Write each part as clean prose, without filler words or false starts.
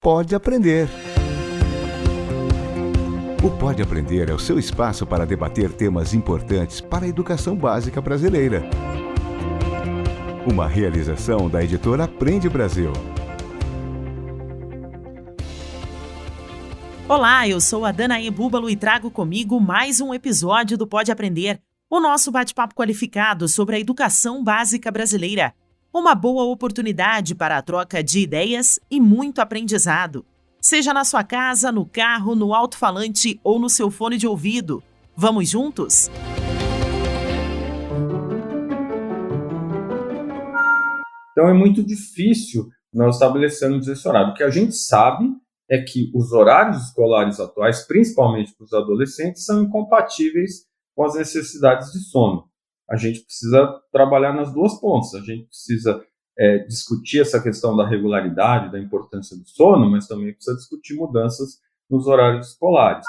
Pode Aprender. O Pode Aprender é o seu espaço para debater temas importantes para a educação básica brasileira. Uma realização da editora Aprende Brasil. Olá, eu sou a Danae Búbalo e trago comigo mais um episódio do Pode Aprender, o nosso bate-papo qualificado sobre a educação básica brasileira. Uma boa oportunidade para a troca de ideias e muito aprendizado. Seja na sua casa, no carro, no alto-falante ou no seu fone de ouvido. Vamos juntos? Então é muito difícil nós estabelecermos esse horário. O que a gente sabe é que os horários escolares atuais, principalmente para os adolescentes, são incompatíveis com as necessidades de sono. A gente precisa trabalhar nas duas pontas. A gente precisa discutir essa questão da regularidade, da importância do sono, mas também precisa discutir mudanças nos horários escolares.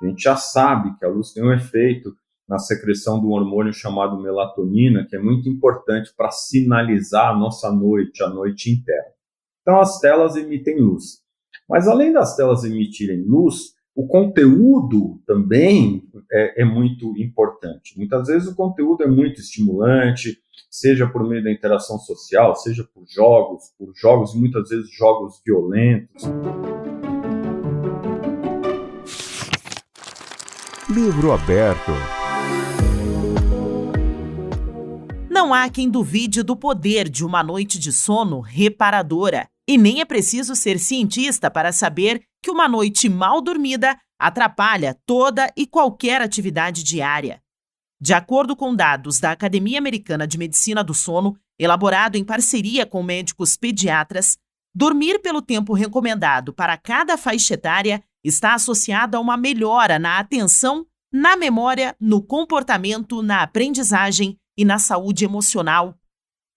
A gente já sabe que a luz tem um efeito na secreção do hormônio chamado melatonina, que é muito importante para sinalizar a nossa noite, a noite interna. Então, as telas emitem luz. Mas, além das telas emitirem luz, o conteúdo também é muito importante. Muitas vezes o conteúdo é muito estimulante, seja por meio da interação social, seja por jogos e muitas vezes jogos violentos. Livro aberto. Não há quem duvide do poder de uma noite de sono reparadora. E nem é preciso ser cientista para saber que uma noite mal dormida atrapalha toda e qualquer atividade diária. De acordo com dados da Academia Americana de Medicina do Sono, elaborado em parceria com médicos pediatras, dormir pelo tempo recomendado para cada faixa etária está associado a uma melhora na atenção, na memória, no comportamento, na aprendizagem e na saúde emocional.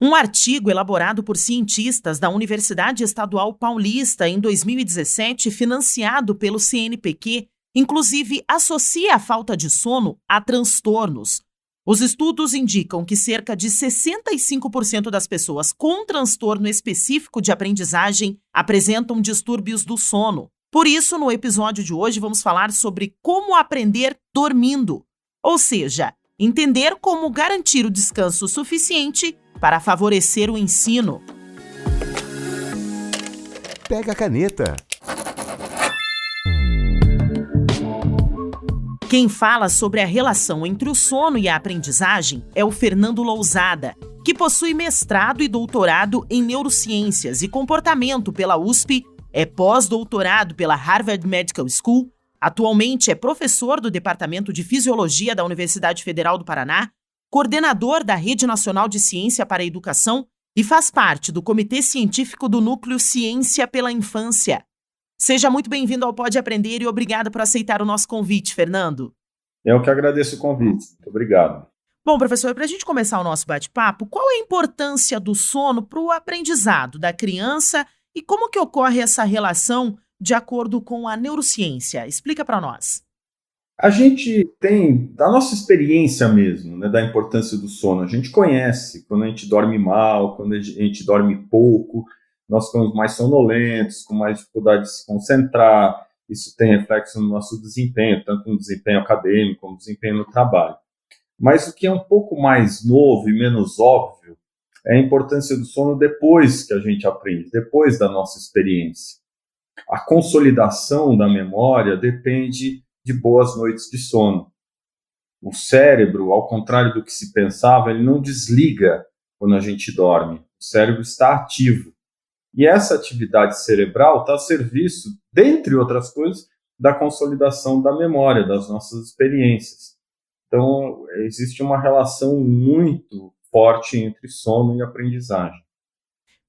Um artigo elaborado por cientistas da Universidade Estadual Paulista em 2017, financiado pelo CNPq, inclusive associa a falta de sono a transtornos. Os estudos indicam que cerca de 65% das pessoas com transtorno específico de aprendizagem apresentam distúrbios do sono. Por isso, no episódio de hoje, vamos falar sobre como aprender dormindo, ou seja, entender como garantir o descanso suficiente para favorecer o ensino. Pega a caneta. Quem fala sobre a relação entre o sono e a aprendizagem é o Fernando Lousada, que possui mestrado e doutorado em neurociências e comportamento pela USP, é pós-doutorado pela Harvard Medical School, atualmente é professor do Departamento de Fisiologia da Universidade Federal do Paraná, coordenador da Rede Nacional de Ciência para a Educação e faz parte do Comitê Científico do Núcleo Ciência pela Infância. Seja muito bem-vindo ao Pode Aprender e obrigada por aceitar o nosso convite, Fernando. Eu que agradeço o convite. Muito obrigado. Bom, professor, para a gente começar o nosso bate-papo, qual é a importância do sono para o aprendizado da criança e como que ocorre essa relação de acordo com a neurociência? Explica para nós. A gente tem, da nossa experiência mesmo, da importância do sono, a gente conhece quando a gente dorme mal, quando a gente dorme pouco, nós ficamos mais sonolentos, com mais dificuldade de se concentrar, isso tem reflexo no nosso desempenho, tanto no desempenho acadêmico como no desempenho no trabalho. Mas o que é um pouco mais novo e menos óbvio é a importância do sono depois que a gente aprende, depois da nossa experiência. A consolidação da memória depende de boas noites de sono. O cérebro, ao contrário do que se pensava, ele não desliga quando a gente dorme. O cérebro está ativo. E essa atividade cerebral está a serviço, dentre outras coisas, da consolidação da memória, das nossas experiências. Então, existe uma relação muito forte entre sono e aprendizagem.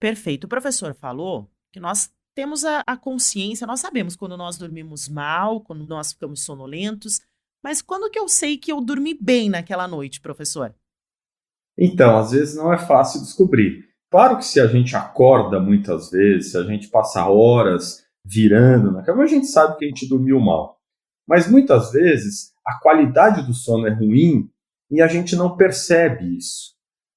Perfeito. O professor falou que nós temos a consciência, nós sabemos quando nós dormimos mal, quando nós ficamos sonolentos, mas quando que eu sei que eu dormi bem naquela noite, professor? Então, às vezes não é fácil descobrir. Claro que se a gente acorda muitas vezes, se a gente passa horas virando na cama, a gente sabe que a gente dormiu mal. Mas muitas vezes a qualidade do sono é ruim e a gente não percebe isso.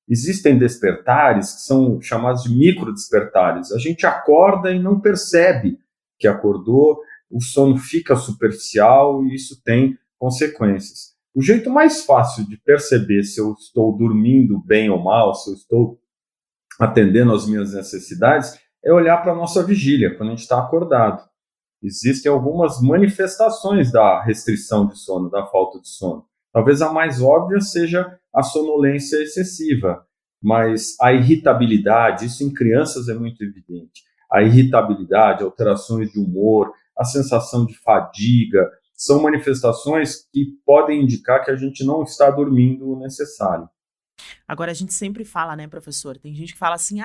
Existem despertares que são chamados de microdespertares. A gente acorda e não percebe que acordou, o sono fica superficial e isso tem consequências. O jeito mais fácil de perceber se eu estou dormindo bem ou mal, se eu estou atendendo às minhas necessidades, é olhar para a nossa vigília, quando a gente está acordado. Existem algumas manifestações da restrição de sono, da falta de sono. Talvez a mais óbvia seja a sonolência excessiva, mas a irritabilidade, isso em crianças é muito evidente. A irritabilidade, alterações de humor, a sensação de fadiga, são manifestações que podem indicar que a gente não está dormindo o necessário. Agora, a gente sempre fala, né, professor? Tem gente que fala assim,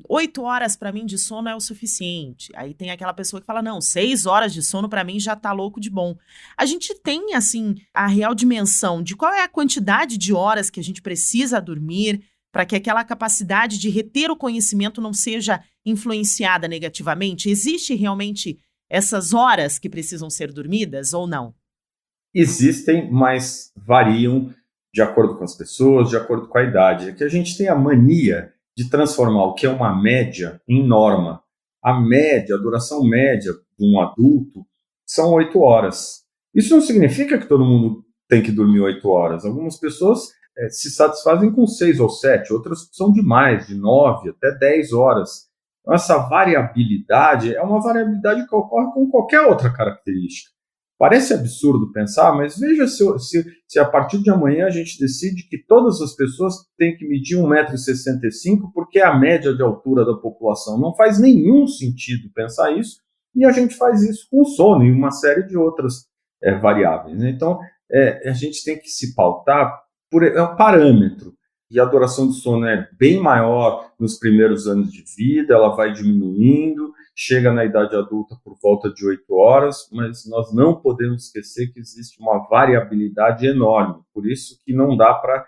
8 horas para mim de sono é o suficiente. Aí tem aquela pessoa que fala, não, 6 horas de sono para mim já tá louco de bom. A gente tem, assim, a real dimensão de qual é a quantidade de horas que a gente precisa dormir para que aquela capacidade de reter o conhecimento não seja influenciada negativamente? Existe realmente essas horas que precisam ser dormidas ou não? Existem, mas variam de acordo com as pessoas, de acordo com a idade. É que a gente tem a mania de transformar o que é uma média em norma. A média, a duração média de um adulto são 8 horas. Isso não significa que todo mundo tem que dormir 8 horas. Algumas pessoas se satisfazem com 6 ou 7, outras são de mais, de 9 até 10 horas. Então, essa variabilidade é uma variabilidade que ocorre com qualquer outra característica. Parece absurdo pensar, mas veja se a partir de amanhã a gente decide que todas as pessoas têm que medir 1,65 m porque é a média de altura da população. Não faz nenhum sentido pensar isso, e a gente faz isso com sono e uma série de outras variáveis, né? Então, a gente tem que se pautar por um parâmetro. E a duração do sono é bem maior nos primeiros anos de vida, ela vai diminuindo, chega na idade adulta por volta de 8 horas, mas nós não podemos esquecer que existe uma variabilidade enorme, por isso que não dá para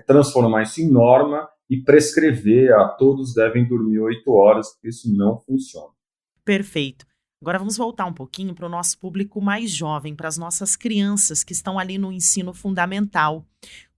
transformar isso em norma e prescrever a todos devem dormir 8 horas, porque isso não funciona. Perfeito. Agora vamos voltar um pouquinho para o nosso público mais jovem, para as nossas crianças que estão ali no ensino fundamental.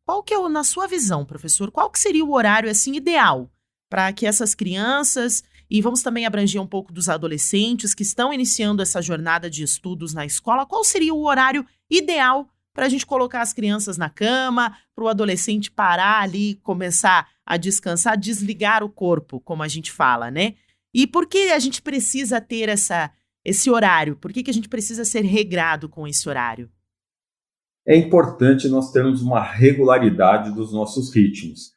Qual que é, na sua visão, professor, qual que seria o horário assim ideal para que essas crianças, e vamos também abranger um pouco dos adolescentes que estão iniciando essa jornada de estudos na escola, qual seria o horário ideal para a gente colocar as crianças na cama, para o adolescente parar ali, começar a descansar, desligar o corpo, como a gente fala, né? E por que a gente precisa ter esse horário? Por que a gente precisa ser regrado com esse horário? É importante nós termos uma regularidade dos nossos ritmos,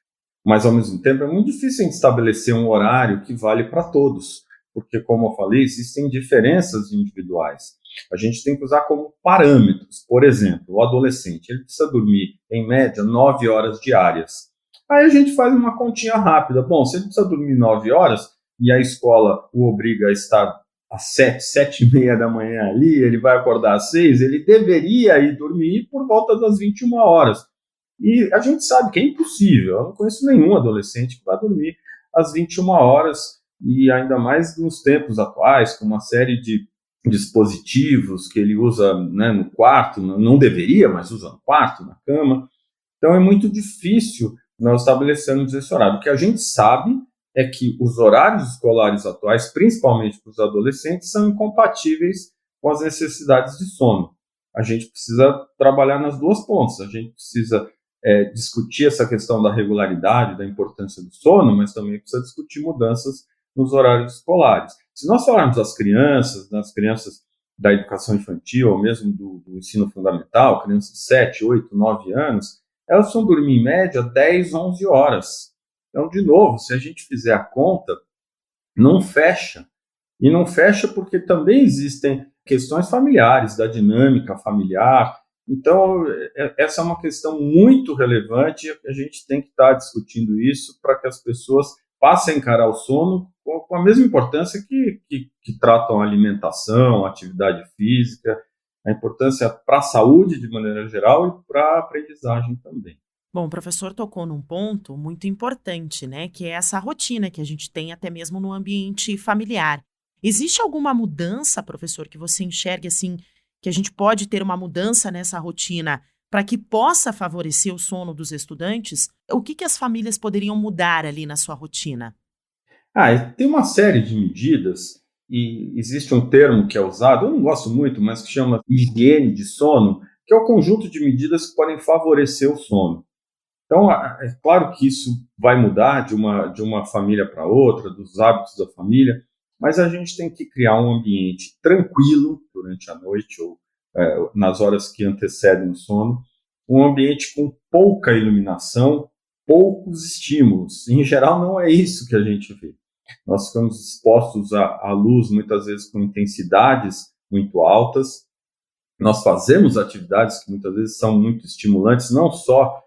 mas ao mesmo tempo é muito difícil a gente estabelecer um horário que vale para todos, porque, como eu falei, existem diferenças individuais. A gente tem que usar como parâmetros. Por exemplo, o adolescente ele precisa dormir, em média, 9 horas diárias. Aí a gente faz uma continha rápida. Bom, se ele precisa dormir 9 horas e a escola o obriga a estar às 7h30 da manhã ali, ele vai acordar às 6, ele deveria ir dormir por volta das 21 horas. E a gente sabe que é impossível. Eu não conheço nenhum adolescente que vai dormir às 21 horas, e ainda mais nos tempos atuais, com uma série de dispositivos que ele usa, né, no quarto, não deveria, mas usa no quarto, na cama. Então é muito difícil nós estabelecermos esse horário. O que a gente sabe é que os horários escolares atuais, principalmente para os adolescentes, são incompatíveis com as necessidades de sono. A gente precisa trabalhar nas duas pontas. A gente precisa discutir essa questão da regularidade, da importância do sono, mas também precisa discutir mudanças nos horários escolares. Se nós falarmos das crianças da educação infantil, ou mesmo do ensino fundamental, crianças de 7, 8, 9 anos, elas vão dormir em média 10, 11 horas. Então, de novo, se a gente fizer a conta, não fecha. E não fecha porque também existem questões familiares, da dinâmica familiar. Então, essa é uma questão muito relevante e a gente tem que estar discutindo isso para que as pessoas passem a encarar o sono com a mesma importância que tratam a alimentação, a atividade física, a importância para a saúde de maneira geral e para a aprendizagem também. Bom, o professor tocou num ponto muito importante, né, que é essa rotina que a gente tem até mesmo no ambiente familiar. Existe alguma mudança, professor, que você enxergue assim, que a gente pode ter uma mudança nessa rotina para que possa favorecer o sono dos estudantes? O que as famílias poderiam mudar ali na sua rotina? Tem uma série de medidas e existe um termo que é usado, eu não gosto muito, mas que chama higiene de sono, que é o conjunto de medidas que podem favorecer o sono. Então, é claro que isso vai mudar de uma família para outra, dos hábitos da família, mas a gente tem que criar um ambiente tranquilo durante a noite ou nas horas que antecedem o sono, um ambiente com pouca iluminação, poucos estímulos. Em geral, não é isso que a gente vê. Nós ficamos expostos à luz, muitas vezes com intensidades muito altas. Nós fazemos atividades que muitas vezes são muito estimulantes, não só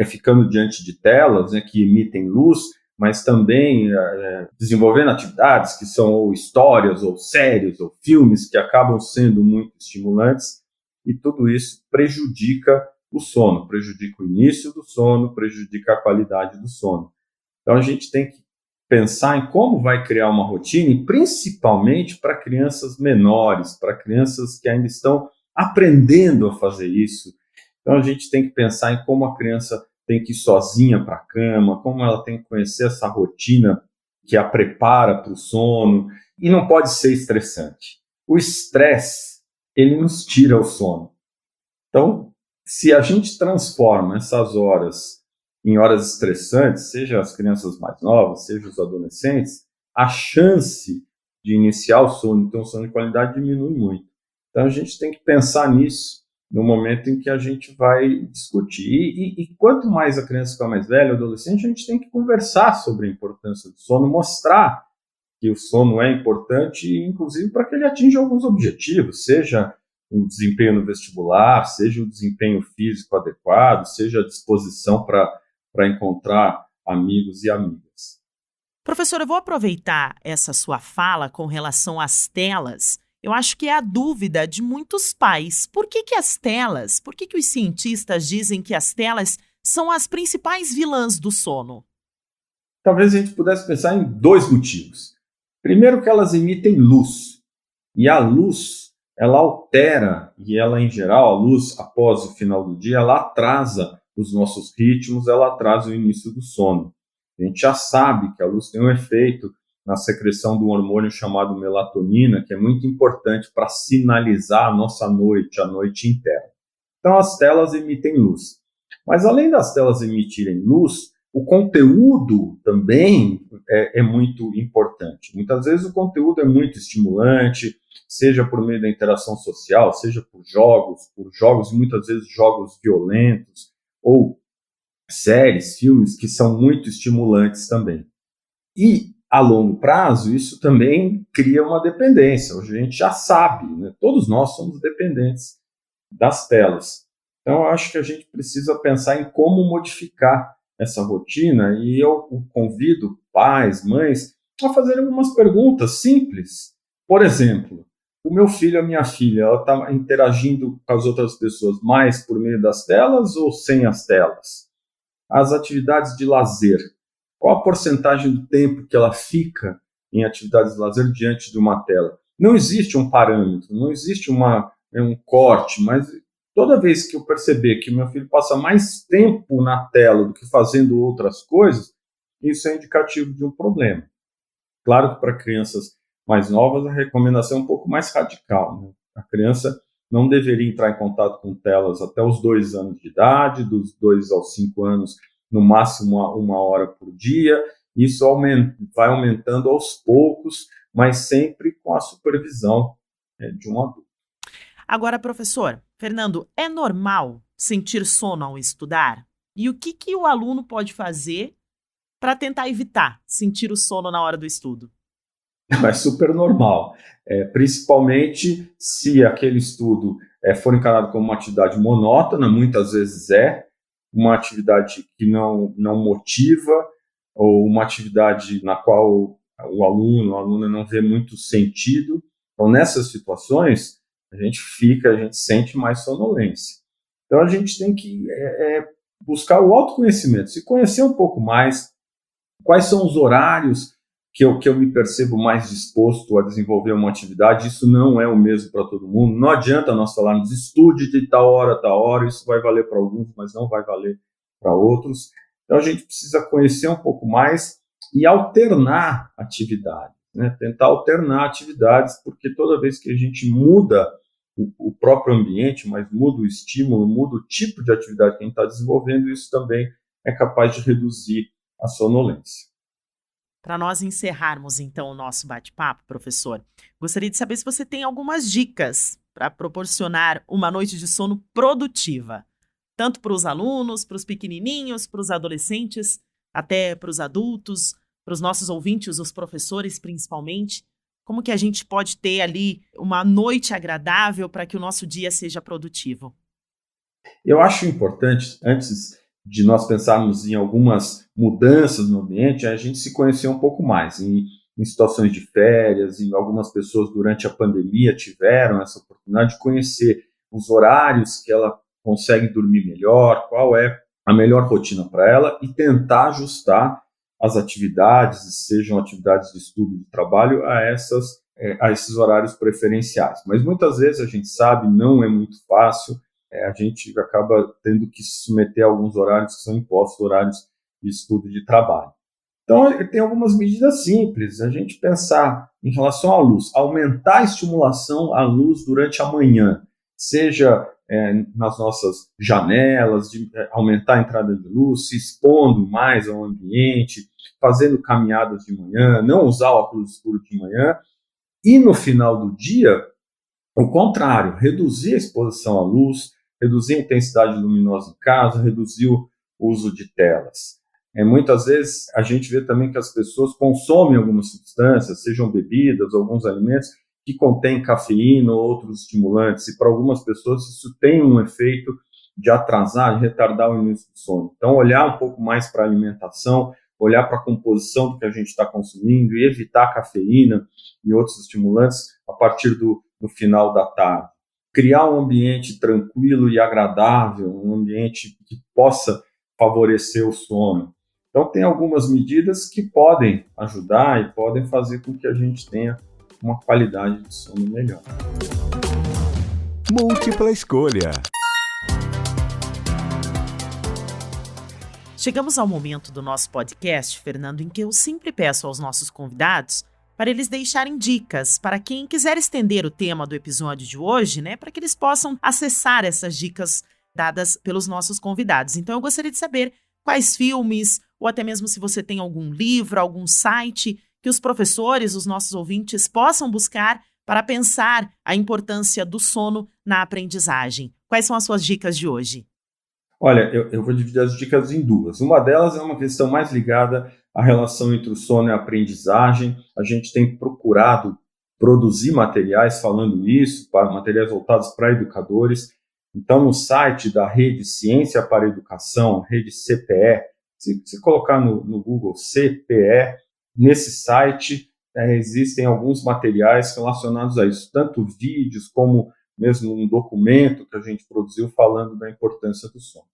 ficando diante de telas, né, que emitem luz, mas também desenvolvendo atividades que são ou histórias, ou séries, ou filmes que acabam sendo muito estimulantes, e tudo isso prejudica o sono, prejudica o início do sono, prejudica a qualidade do sono. Então a gente tem que pensar em como vai criar uma rotina, e principalmente para crianças menores, para crianças que ainda estão aprendendo a fazer isso. Então a gente tem que pensar em como a criança tem que ir sozinha para a cama, como ela tem que conhecer essa rotina que a prepara para o sono, e não pode ser estressante. O estresse, ele nos tira o sono. Então, se a gente transforma essas horas em horas estressantes, seja as crianças mais novas, seja os adolescentes, a chance de iniciar o sono, ter um sono de qualidade, diminui muito. Então, a gente tem que pensar nisso no momento em que a gente vai discutir. E quanto mais a criança ficar mais velha, o adolescente, a gente tem que conversar sobre a importância do sono, mostrar que o sono é importante, inclusive para que ele atinja alguns objetivos, seja o desempenho no vestibular, seja o desempenho físico adequado, seja a disposição para encontrar amigos e amigas. Professor, eu vou aproveitar essa sua fala com relação às telas. Eu acho que é a dúvida de muitos pais. Por que as telas, por que os cientistas dizem que as telas são as principais vilãs do sono? Talvez a gente pudesse pensar em 2 motivos. Primeiro, que elas emitem luz. E a luz, ela altera, e ela, em geral, a luz, após o final do dia, ela atrasa os nossos ritmos, ela atrasa o início do sono. A gente já sabe que a luz tem um efeito na secreção do hormônio chamado melatonina, que é muito importante para sinalizar a nossa noite, a noite inteira. Então, as telas emitem luz. Mas, além das telas emitirem luz, o conteúdo também é muito importante. Muitas vezes o conteúdo é muito estimulante, seja por meio da interação social, seja por jogos, muitas vezes jogos violentos, ou séries, filmes que são muito estimulantes também. E, a longo prazo, isso também cria uma dependência. Hoje a gente já sabe, né? Todos nós somos dependentes das telas. Então, eu acho que a gente precisa pensar em como modificar essa rotina, e eu convido pais, mães, a fazerem algumas perguntas simples. Por exemplo, o meu filho, a minha filha, ela está interagindo com as outras pessoas mais por meio das telas ou sem as telas? As atividades de lazer, qual a porcentagem do tempo que ela fica em atividades de lazer diante de uma tela? Não existe um parâmetro, não existe um corte, mas toda vez que eu perceber que o meu filho passa mais tempo na tela do que fazendo outras coisas, isso é indicativo de um problema. Claro que para crianças mais novas a recomendação é um pouco mais radical, né? A criança não deveria entrar em contato com telas até os 2 anos de idade, dos 2 aos 5 anos, no máximo 1 hora por dia. Isso vai aumentando aos poucos, mas sempre com a supervisão de um adulto. Agora, professor, Fernando, é normal sentir sono ao estudar? E o que o aluno pode fazer para tentar evitar sentir o sono na hora do estudo? É super normal, principalmente se aquele estudo for encarado como uma atividade monótona, muitas vezes uma atividade que não motiva, ou uma atividade na qual o aluno, a aluna não vê muito sentido. Então, nessas situações, a gente sente mais sonolência. Então, a gente tem que buscar o autoconhecimento, se conhecer um pouco mais, quais são os horários que eu me percebo mais disposto a desenvolver uma atividade. Isso não é o mesmo para todo mundo. Não adianta nós falarmos estude de tal hora, isso vai valer para alguns, mas não vai valer para outros. Então, a gente precisa conhecer um pouco mais e alternar atividades. né? Tentar alternar atividades, porque toda vez que a gente muda o próprio ambiente, mas muda o estímulo, muda o tipo de atividade que a gente está desenvolvendo, isso também é capaz de reduzir a sonolência. Para nós encerrarmos, então, o nosso bate-papo, professor, gostaria de saber se você tem algumas dicas para proporcionar uma noite de sono produtiva, tanto para os alunos, para os pequenininhos, para os adolescentes, até para os adultos, para os nossos ouvintes, os professores principalmente. Como que a gente pode ter ali uma noite agradável para que o nosso dia seja produtivo? Eu acho importante, antes de nós pensarmos em algumas mudanças no ambiente, a gente se conhecer um pouco mais. Em situações de férias, e algumas pessoas durante a pandemia tiveram essa oportunidade de conhecer os horários que ela consegue dormir melhor, qual é a melhor rotina para ela e tentar ajustar as atividades, sejam atividades de estudo e de trabalho, a esses horários preferenciais. Mas muitas vezes a gente sabe, não é muito fácil, a gente acaba tendo que se submeter a alguns horários que são impostos, horários de estudo e de trabalho. Então, tem algumas medidas simples, a gente pensar em relação à luz, aumentar a estimulação à luz durante a manhã, seja nas nossas janelas, de aumentar a entrada de luz, se expondo mais ao ambiente, fazendo caminhadas de manhã, não usar óculos escuros de manhã, e no final do dia, o contrário, reduzir a exposição à luz, reduzir a intensidade luminosa em casa, reduzir o uso de telas. Muitas vezes a gente vê também que as pessoas consomem algumas substâncias, sejam bebidas, alguns alimentos, que contêm cafeína ou outros estimulantes, e para algumas pessoas isso tem um efeito de atrasar, de retardar o início do sono. Então, olhar um pouco mais para a alimentação, olhar para a composição do que a gente está consumindo e evitar cafeína e outros estimulantes a partir do final da tarde. Criar um ambiente tranquilo e agradável, um ambiente que possa favorecer o sono. Então, tem algumas medidas que podem ajudar e podem fazer com que a gente tenha uma qualidade de sono melhor. Múltipla escolha. Chegamos ao momento do nosso podcast, Fernando, em que eu sempre peço aos nossos convidados para eles deixarem dicas para quem quiser estender o tema do episódio de hoje, né, para que eles possam acessar essas dicas dadas pelos nossos convidados. Então, eu gostaria de saber quais filmes, ou até mesmo se você tem algum livro, algum site que os professores, os nossos ouvintes, possam buscar para pensar a importância do sono na aprendizagem. Quais são as suas dicas de hoje? Olha, eu vou dividir as dicas em duas. Uma delas é uma questão mais ligada à relação entre o sono e a aprendizagem. A gente tem procurado produzir materiais falando isso, materiais voltados para educadores. Então, no site da Rede Ciência para a Educação, Rede CPE, se colocar no Google CPE, nesse site existem alguns materiais relacionados a isso, tanto vídeos como mesmo um documento que a gente produziu falando da importância do sono.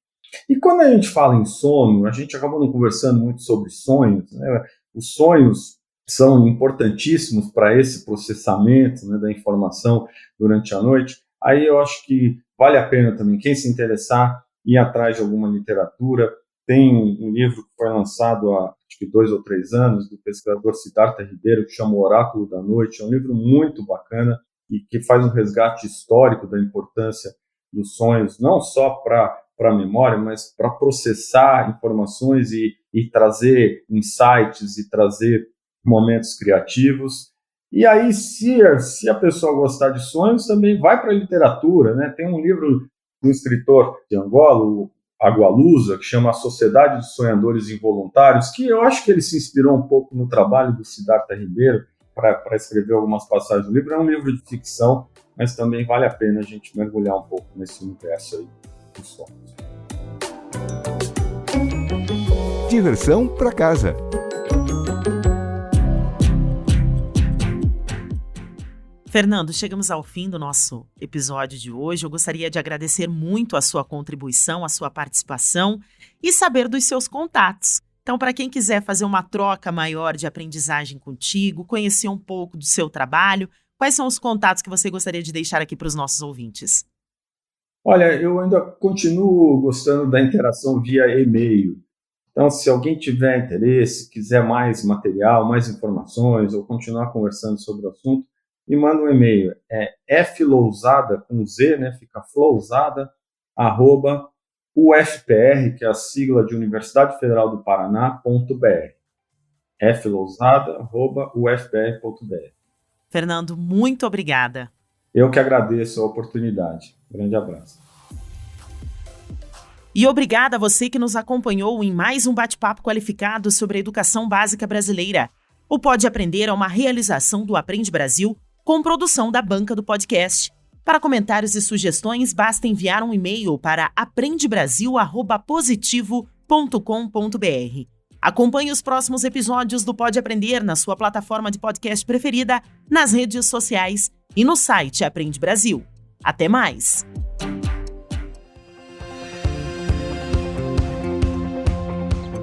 E quando a gente fala em sono, a gente acaba não conversando muito sobre sonhos, né? Os sonhos são importantíssimos para esse processamento, né, da informação durante a noite. Aí eu acho que vale a pena também, quem se interessar, ir atrás de alguma literatura. Tem um livro que foi lançado há acho que 2 ou 3 anos, do pesquisador Siddhartha Ribeiro, que chama O Oráculo da Noite. É um livro muito bacana e que faz um resgate histórico da importância dos sonhos, não só para a memória, mas para processar informações e trazer insights e trazer momentos criativos. E aí, se a pessoa gostar de sonhos, também vai para a literatura, né? Tem um livro de um escritor de Angola, o Agualusa, que chama A Sociedade dos Sonhadores Involuntários, que eu acho que ele se inspirou um pouco no trabalho do Siddhartha Ribeiro para escrever algumas passagens do livro. É um livro de ficção, mas também vale a pena a gente mergulhar um pouco nesse universo aí dos sonhos. Diversão para casa. Fernando, chegamos ao fim do nosso episódio de hoje. Eu gostaria de agradecer muito a sua contribuição, a sua participação e saber dos seus contatos. Então, para quem quiser fazer uma troca maior de aprendizagem contigo, conhecer um pouco do seu trabalho, quais são os contatos que você gostaria de deixar aqui para os nossos ouvintes? Olha, eu ainda continuo gostando da interação via e-mail. Então, se alguém tiver interesse, quiser mais material, mais informações, ou continuar conversando sobre o assunto, me manda um e-mail. É flousada, com Z, né? Fica flousada, @UFPR, que é a sigla de Universidade Federal do Paraná.br. flousada@ufpr.br. Fernando, muito obrigada. Eu que agradeço a oportunidade. Grande abraço. E obrigada a você que nos acompanhou em mais um bate-papo qualificado sobre a educação básica brasileira. O Pode Aprender é uma realização do Aprende Brasil, com produção da banca do podcast. Para comentários e sugestões, basta enviar um e-mail para aprendebrasil@positivo.com.br. Acompanhe os próximos episódios do Pode Aprender na sua plataforma de podcast preferida, nas redes sociais e no site Aprende Brasil. Até mais!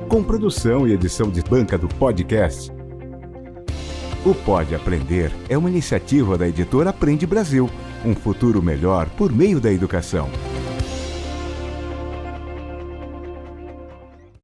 Com produção e edição de banca do podcast. O Pode Aprender é uma iniciativa da editora Aprende Brasil, um futuro melhor por meio da educação.